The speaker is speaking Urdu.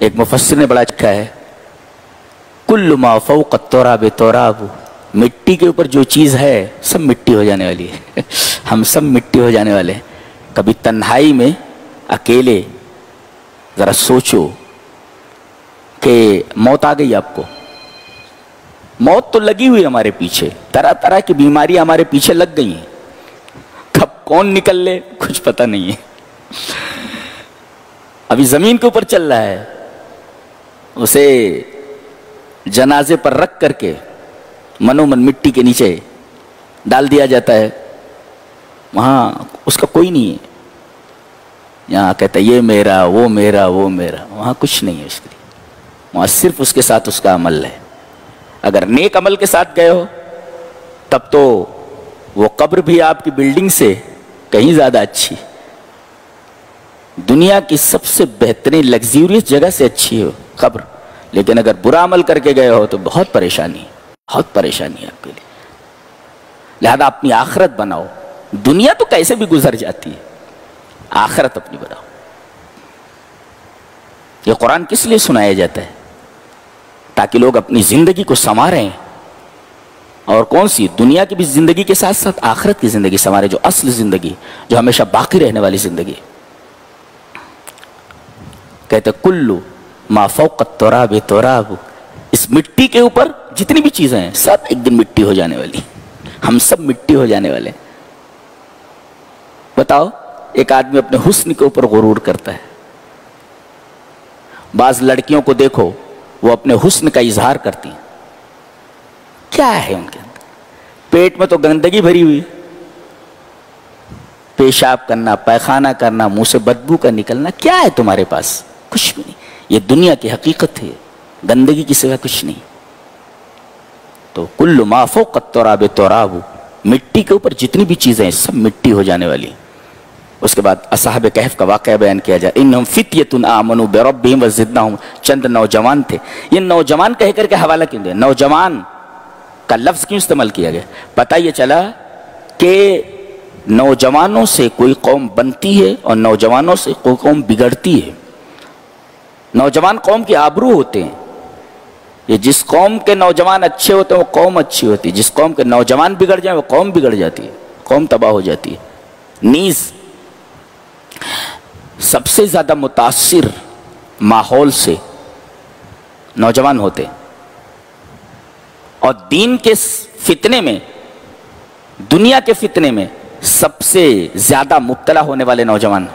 ایک مفسر نے بڑا لکھا ہے، کل ما فوق التراب تراب، مٹی کے اوپر جو چیز ہے سب مٹی ہو جانے والی ہے ہم سب مٹی ہو جانے والے ہیں۔ کبھی تنہائی میں اکیلے ذرا سوچو کہ موت آ گئی آپ کو، موت تو لگی ہوئی ہمارے پیچھے، طرح طرح کی بیماریاں ہمارے پیچھے لگ گئی ہیں، کب کون نکل لے کچھ پتہ نہیں ہے۔ ابھی زمین کے اوپر چل رہا ہے، اسے جنازے پر رکھ کر کے منومن مٹی کے نیچے ڈال دیا جاتا ہے، وہاں اس کا کوئی نہیں ہے۔ یہاں کہتا ہے یہ میرا وہ میرا وہ میرا، وہاں کچھ نہیں ہے اس کے لیے، وہاں صرف اس کے ساتھ اس کا عمل ہے۔ اگر نیک عمل کے ساتھ گئے ہو تب تو وہ قبر بھی آپ کی بلڈنگ سے کہیں زیادہ اچھی، دنیا کی سب سے بہترین لگزیریس جگہ سے اچھی ہو قبر، لیکن اگر برا عمل کر کے گئے ہو تو بہت پریشانی ہے آپ کے لیے۔ لہذا اپنی آخرت بناؤ، دنیا تو کیسے بھی گزر جاتی ہے، آخرت اپنی بناؤ۔ یہ قرآن کس لیے سنایا جاتا ہے؟ تاکہ لوگ اپنی زندگی کو سنواریں، اور کون سی؟ دنیا کی بھی زندگی کے ساتھ ساتھ آخرت کی زندگی سنواریں، جو اصل زندگی، جو ہمیشہ باقی رہنے والی زندگی۔ کہتے کلو ما فوق التراب تراب، اس مٹی کے اوپر جتنی بھی چیزیں ہیں سب ایک دن مٹی ہو جانے والی، ہم سب مٹی ہو جانے والے۔ بتاؤ، ایک آدمی اپنے حسن کے اوپر غرور کرتا ہے، بعض لڑکیوں کو دیکھو وہ اپنے حسن کا اظہار کرتی ہیں، کیا ہے ان کے اندر؟ پیٹ میں تو گندگی بھری ہوئی، پیشاب کرنا، پیخانہ کرنا، منہ سے بدبو کا نکلنا، کیا ہے تمہارے پاس؟ کچھ بھی نہیں۔ یہ دنیا کی حقیقت ہے، گندگی کی سوا کچھ نہیں۔ تو کل ما فوق التراب تراب، مٹی کے اوپر جتنی بھی چیزیں ہیں سب مٹی ہو جانے والی۔ اس کے بعد اصحاب کہف کا واقعہ بیان کیا جائے، انہم فتیۃ آمنوا بربہم وزدناہم، چند نوجوان تھے۔ یہ نوجوان کہہ کر کے حوالہ کیوں دیا؟ نوجوان کا لفظ کیوں استعمال کیا گیا؟ پتہ یہ چلا کہ نوجوانوں سے کوئی قوم بنتی ہے اور نوجوانوں سے کوئی قوم بگڑتی ہے۔ نوجوان قوم کی آبرو ہوتے ہیں، یہ جس قوم کے نوجوان اچھے ہوتے ہیں وہ قوم اچھی ہوتی ہے، جس قوم کے نوجوان بگڑ جائیں وہ قوم بگڑ جاتی ہے، قوم تباہ ہو جاتی ہے۔ نیز سب سے زیادہ متاثر ماحول سے نوجوان ہوتے ہیں، اور دین کے فتنے میں، دنیا کے فتنے میں سب سے زیادہ مبتلا ہونے والے نوجوان